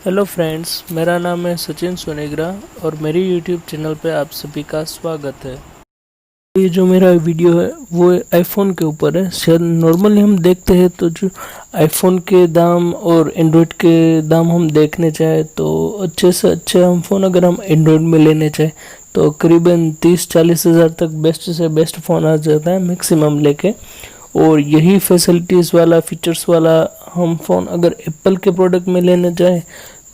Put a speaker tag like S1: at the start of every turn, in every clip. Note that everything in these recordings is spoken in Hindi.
S1: हेलो फ्रेंड्स, मेरा नाम है सचिन सोनेग्रा और मेरी यूट्यूब चैनल पे आप सभी का स्वागत है। ये जो मेरा वीडियो है वो आईफोन के ऊपर है। शायद नॉर्मली हम देखते हैं तो जो आईफोन के दाम और एंड्रॉयड के दाम हम देखने चाहे तो अच्छे से अच्छे हम फ़ोन अगर हम एंड्रॉयड में लेने चाहे तो करीबन 30-40 हज़ार तक बेस्ट से बेस्ट फ़ोन आ जाता है मैक्सिमम लेके। और यही फैसिलिटीज़ वाला फीचर्स वाला हम फ़ोन अगर एप्पल के प्रोडक्ट में लेना चाहें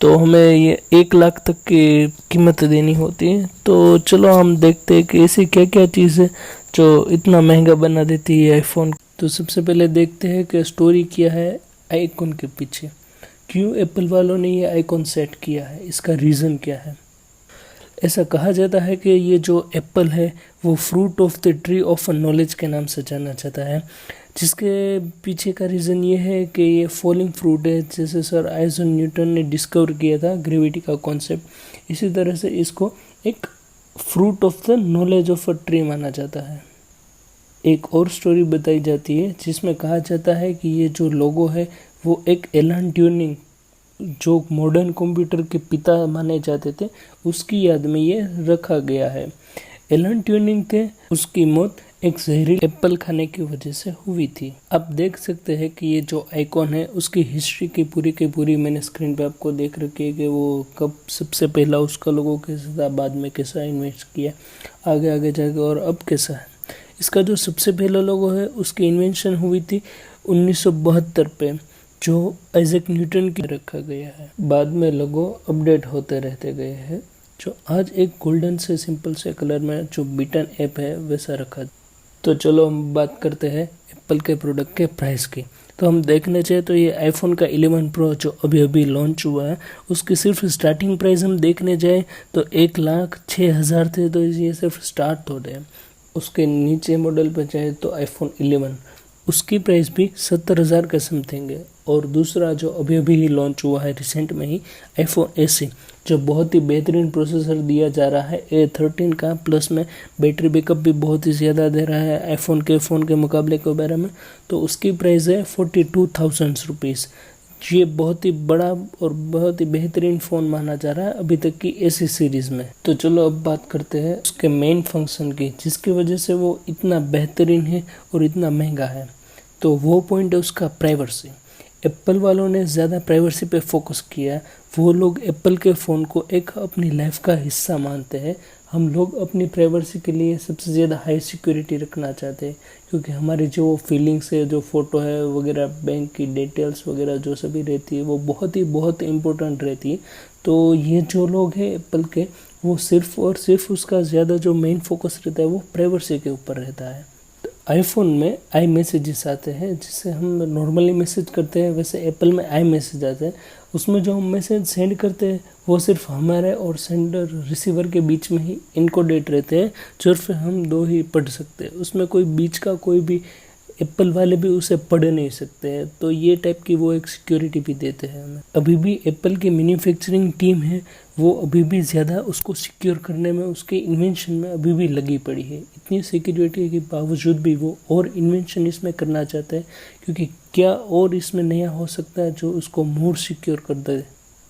S1: तो हमें ये 1 लाख तक की कीमत देनी होती है। तो चलो हम देखते हैं कि ऐसी क्या क्या चीज़ है जो इतना महंगा बना देती है आईफोन। तो सबसे पहले देखते हैं कि स्टोरी क्या है आइकॉन के पीछे, क्यों एप्पल वालों ने ये आइकॉन सेट किया है, इसका रीज़न क्या है। ऐसा कहा जाता है कि ये जो एप्पल है वो fruit of the tree of knowledge के नाम से जाना जाता है, जिसके पीछे का रीज़न ये है कि ये फॉलिंग फ्रूट है। जैसे सर आइजैक न्यूटन ने डिस्कवर किया था ग्रेविटी का कॉन्सेप्ट, इसी तरह से इसको एक fruit of the knowledge of a tree माना जाता है। एक और स्टोरी बताई जाती है जिसमें कहा जाता है कि ये जो लोगो है वो एक एलन ट्यूरिंग, जो मॉडर्न कंप्यूटर के पिता माने जाते थे, उसकी याद में ये रखा गया है। एलन ट्यूरिंग थे, उसकी मौत एक जहरीले एप्पल खाने की वजह से हुई थी। आप देख सकते हैं कि ये जो आइकॉन है उसकी हिस्ट्री की पूरी मैंने स्क्रीन पे आपको देख रखी है कि वो कब सबसे पहला उसका लोगो कैसा था, बाद में कैसा इन्वेंट किया, आगे जाके और अब कैसा है। इसका जो सबसे पहला लोगो है उसकी इन्वेंशन हुई थी 1972 पे, जो आइजैक न्यूटन की रखा गया है। बाद में लोगो अपडेट होते रहते गए हैं, जो आज एक गोल्डन से सिंपल से कलर में जो बीटन ऐप है वैसा रखा। तो चलो हम बात करते हैं एप्पल के प्रोडक्ट के प्राइस की। तो हम देखने चाहे तो ये आईफोन का 11 प्रो जो अभी लॉन्च हुआ है उसकी सिर्फ स्टार्टिंग प्राइस हम देखने जाए तो 1,06,000 थे, तो ये सिर्फ स्टार्ट हो रहे हैं। उसके नीचे मॉडल पे चाहे तो आईफोन 11 उसकी प्राइस भी 70,000 के समथिंग है। और दूसरा जो अभी ही लॉन्च हुआ है रिसेंट में ही आईफोन एसी, जो बहुत ही बेहतरीन प्रोसेसर दिया जा रहा है A13 का, प्लस में बैटरी बैकअप भी बहुत ही ज़्यादा दे रहा है आईफोन के फ़ोन के मुकाबले के बारे में, तो उसकी प्राइस है 42,000 रुपीज़। ये बहुत ही बड़ा और बहुत ही बेहतरीन फ़ोन माना जा रहा है अभी तक की एसी सीरीज़ में। तो चलो अब बात करते हैं उसके मेन फंक्शन की, जिसकी वजह से वो इतना बेहतरीन है और इतना महंगा है। तो वो पॉइंट है उसका प्राइवेसी। एप्पल वालों ने ज़्यादा प्राइवेसी पे फोकस किया। वो लोग एप्पल के फ़ोन को एक अपनी लाइफ का हिस्सा मानते हैं। हम लोग अपनी प्राइवेसी के लिए सबसे ज़्यादा हाई सिक्योरिटी रखना चाहते हैं, क्योंकि हमारी जो फीलिंग्स है, जो फ़ोटो है वगैरह, बैंक की डिटेल्स वगैरह जो सभी रहती है वो बहुत ही इम्पोर्टेंट रहती है। तो ये जो लोग हैं एप्पल के, वो सिर्फ और सिर्फ उसका ज़्यादा जो मेन फोकस रहता है वो प्राइवेसी के ऊपर रहता है। आईफोन में आई मैसेजेस आते हैं, जिससे हम नॉर्मली मैसेज करते हैं, वैसे एप्पल में आई मैसेज आते हैं। उसमें जो हम मैसेज सेंड करते हैं वो सिर्फ हमारे और सेंडर रिसीवर के बीच में ही इनकोडेट रहते हैं, जो फिर हम दो ही पढ़ सकते हैं। उसमें कोई बीच का कोई भी एप्पल वाले भी उसे पढ़ नहीं सकते हैं। तो ये टाइप की वो एक सिक्योरिटी भी देते हैं हमें। अभी भी एप्पल की मैन्युफैक्चरिंग टीम है वो अभी भी ज़्यादा उसको सिक्योर करने में, उसके इन्वेंशन में अभी भी लगी पड़ी है। इतनी सिक्योरिटी के बावजूद भी वो और इन्वेंशन इसमें करना चाहते हैं, क्योंकि क्या और इसमें नया हो सकता है जो उसको मोर सिक्योर कर दे।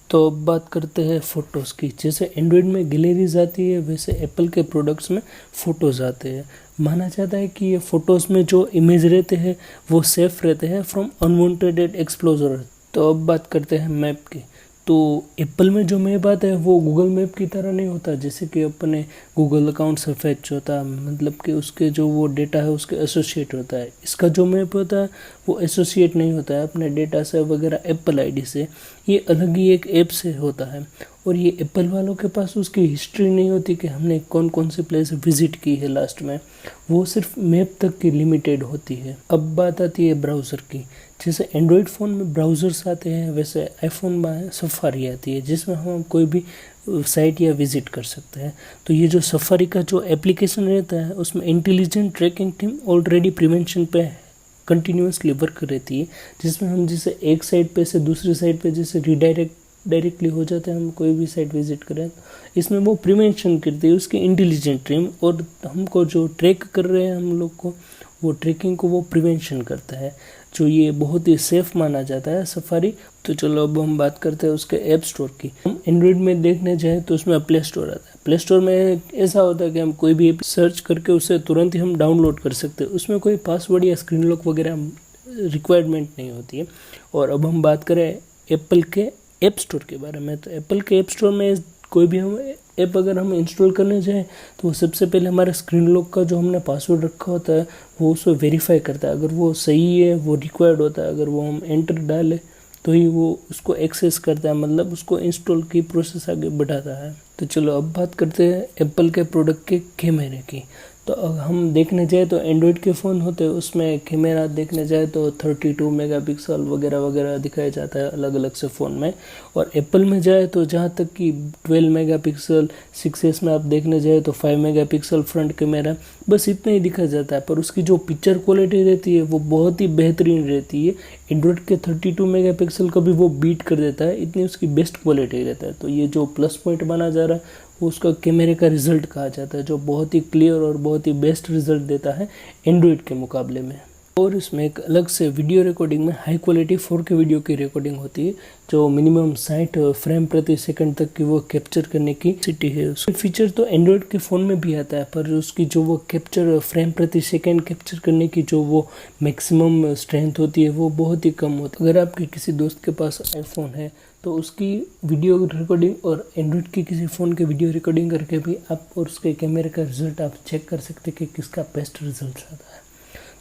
S1: तो अब बात करते हैं फ़ोटोज़ की। जैसे एंड्रॉयड में गैलरीज आती है, वैसे एप्पल के प्रोडक्ट्स में फ़ोटोज़ आते हैं। माना जाता है कि ये फ़ोटोज़ में जो इमेज रहते हैं वो सेफ़ रहते हैं फ्रॉम अनवांटेड एक्सप्लोजर। तो अब बात करते हैं मैप की। तो एप्पल में जो मैप आता है वो गूगल मैप की तरह नहीं होता, जैसे कि अपने गूगल अकाउंट से फैच होता है, मतलब कि उसके जो वो डेटा है उसके एसोसिएट होता है। इसका जो मैप होता है वो एसोसिएट नहीं होता है अपने डेटा से वगैरह एप्पल आईडी से, ये अलग ही एक ऐप से होता है। और ये एप्पल वालों के पास उसकी हिस्ट्री नहीं होती कि हमने कौन कौन से प्लेस विजिट की है लास्ट में, वो सिर्फ मैप तक की लिमिटेड होती है। अब बात आती है ब्राउज़र की। जैसे एंड्रॉयड फ़ोन में ब्राउज़र्स आते हैं, वैसे आईफोन में सफारी आती है, जिसमें हम कोई भी साइट या विज़िट कर सकते हैं। तो ये जो सफारी का जो एप्लीकेशन रहता है उसमें intelligent tracking team already prevention पे कंटिन्यूसली वर्क रहती है, जिसमें हम जैसे एक साइट पे से दूसरी साइट पे जैसे डायरेक्टली हो जाते हैं, हम कोई भी साइट विजिट करें, इसमें वो प्रिवेंशन करती है उसकी इंटेलिजेंट टीम, और हमको जो ट्रैक कर रहे हैं हम लोग को, वो ट्रैकिंग को वो प्रिवेंशन करता है। जो ये बहुत ही सेफ माना जाता है सफारी तो चलो अब हम बात करते हैं उसके ऐप स्टोर की। हम एंड्रॉइड में देखने जाए तो उसमें प्ले स्टोर आता है। प्ले स्टोर में ऐसा होता है कि हम कोई भी ऐप सर्च करके उसे तुरंत ही हम डाउनलोड कर सकते हैं। उसमें कोई पासवर्ड या स्क्रीन लॉक वगैरह रिक्वायरमेंट नहीं होती है। और अब हम बात करें एप्पल के ऐप स्टोर के बारे में, तो एप्पल के ऐप स्टोर में कोई भी हम ऐप अगर हम इंस्टॉल करने जाएँ तो वो सबसे पहले हमारे स्क्रीन लॉक का जो हमने पासवर्ड रखा होता है वो उसको वेरीफाई करता है। अगर वो सही है, वो रिक्वायर्ड होता है, अगर वो हम एंटर डालें तो ही वो उसको एक्सेस करता है, मतलब उसको इंस्टॉल की प्रोसेस आगे बढ़ाता है। तो चलो अब बात करते हैं एप्पल के प्रोडक्ट के कैमरे की। तो अब हम देखने जाए तो एंड्रॉयड के फ़ोन होते हैं उसमें कैमरा देखने जाए तो 32 मेगापिक्सल वगैरह वगैरह दिखाया जाता है अलग अलग से फ़ोन में। और एप्पल में जाए तो जहाँ तक कि 12 मेगापिक्सल, 6S में आप देखने जाए तो 5 मेगापिक्सल फ्रंट कैमरा, बस इतना ही दिखा जाता है। पर उसकी जो पिक्चर क्वालिटी रहती है वो बहुत ही बेहतरीन रहती है। एंड्रॉयड के 32 मेगापिक्सल को भी वो बीट कर देता है, इतनी उसकी बेस्ट क्वालिटी रहता है। तो ये जो प्लस पॉइंट माना जा रहा है वो उसका कैमरे का रिजल्ट कहा जाता है, जो बहुत ही क्लियर और बहुत ही बेस्ट रिजल्ट देता है एंड्रॉयड के मुकाबले में। और इसमें एक अलग से वीडियो रिकॉर्डिंग में हाई क्वालिटी 4K वीडियो की रिकॉर्डिंग होती है, जो मिनिमम 60 फ्रेम प्रति सेकंड तक की वो कैप्चर करने की कैपेसिटी है। उसका फीचर तो एंड्रॉयड के फ़ोन में भी आता है, पर उसकी जो वो कैप्चर फ्रेम प्रति सेकंड कैप्चर करने की जो वो मैक्सिमम स्ट्रेंथ होती है वो बहुत ही कम होती है। अगर आपके किसी दोस्त के पास आईफोन है तो उसकी वीडियो रिकॉर्डिंग और एंड्रॉयड की किसी फ़ोन के वीडियो रिकॉर्डिंग करके भी आप और उसके कैमरे का रिजल्ट आप चेक कर सकते हैं कि किसका बेस्ट रिजल्ट आता है।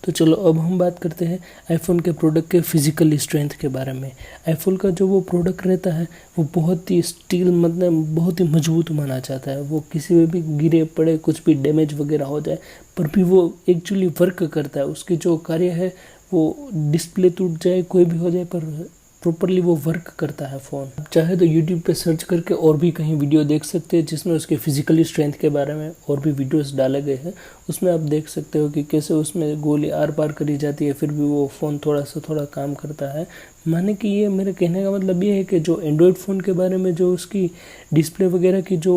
S1: तो चलो अब हम बात करते हैं आईफोन के प्रोडक्ट के फिजिकल स्ट्रेंथ के बारे में। आईफोन का जो वो प्रोडक्ट रहता है वो बहुत ही स्टील, मतलब बहुत ही मजबूत माना जाता है। वो किसी में भी गिरे पड़े, कुछ भी डैमेज वगैरह हो जाए पर भी वो एक्चुअली वर्क करता है। उसकी जो कार्य है वो डिस्प्ले टूट जाए, कोई भी हो जाए, पर प्रॉपरली वो वर्क करता है फ़ोन। चाहे तो यूट्यूब पे सर्च करके और भी कहीं वीडियो देख सकते हैं जिसमें उसके फिजिकली स्ट्रेंथ के बारे में और भी वीडियोस डाले गए हैं। उसमें आप देख सकते हो कि कैसे उसमें गोली आर पार करी जाती है फिर भी वो फ़ोन थोड़ा काम करता है। माने कि ये मेरे कहने का मतलब ये है कि जो एंड्रॉयड फ़ोन के बारे में जो उसकी डिस्प्ले वगैरह की जो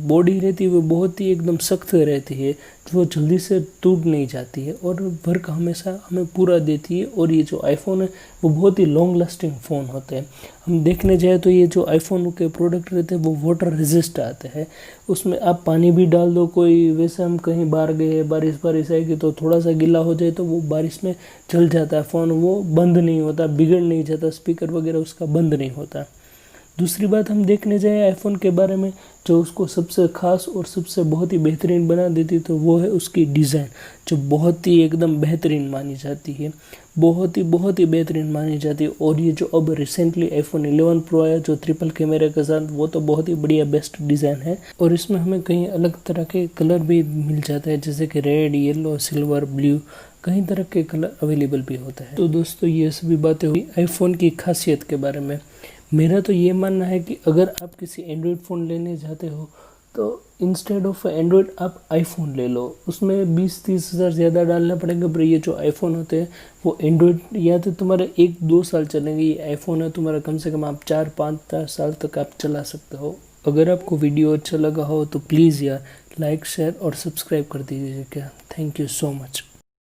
S1: बॉडी रहती है वो बहुत ही एकदम सख्त रहती है, जो जल्दी से टूट नहीं जाती है और वर्क हमेशा हमें पूरा देती है। और ये जो आईफोन है वो बहुत ही लॉन्ग लास्टिंग फ़ोन होते हैं। हम देखने जाए तो ये जो आईफोन के प्रोडक्ट रहते हैं वो वाटर रेजिस्ट आते हैं। उसमें आप पानी भी डाल दो, कोई वैसे हम कहीं बाहर गए, बारिश आएगी तो थोड़ा सा गीला हो जाए तो वो बारिश में जल जाता है फ़ोन, वो बंद नहीं होता, बिगड़ नहीं जाता, स्पीकर वगैरह उसका बंद नहीं होता। दूसरी बात हम देखने जाए आईफोन के बारे में जो उसको सबसे ख़ास और सबसे बहुत ही बेहतरीन बना देती तो वो है उसकी डिज़ाइन, जो बहुत ही एकदम बेहतरीन मानी जाती है, बहुत ही बेहतरीन मानी जाती है। और ये जो अब रिसेंटली आईफोन 11 प्रो आया जो ट्रिपल कैमरे के साथ, वो तो बहुत ही बढ़िया बेस्ट डिज़ाइन है। और इसमें हमें कई अलग तरह के कलर भी मिल जाते हैं जैसे कि रेड, येलो, सिल्वर, ब्लू, कई तरह के कलर अवेलेबल भी होते हैं। तो दोस्तों ये सभी बातें हुई आईफोन की खासियत के बारे में। मेरा तो ये मानना है कि अगर आप किसी एंड्रॉयड फ़ोन लेने जाते हो तो इंस्टेड ऑफ एंड्रॉयड आप आईफोन ले लो। उसमें 20-30 हज़ार ज़्यादा डालना पड़ेगा, पर ये जो आईफोन होते हैं वो एंड्रॉयड या तो तुम्हारे 1-2 साल चलेंगे, ये आईफोन है तुम्हारा कम से कम आप 4-5 साल तक आप चला सकते हो। अगर आपको वीडियो अच्छा लगा हो तो प्लीज़ यार लाइक, शेयर और सब्सक्राइब कर दीजिएगा। Thank you so much.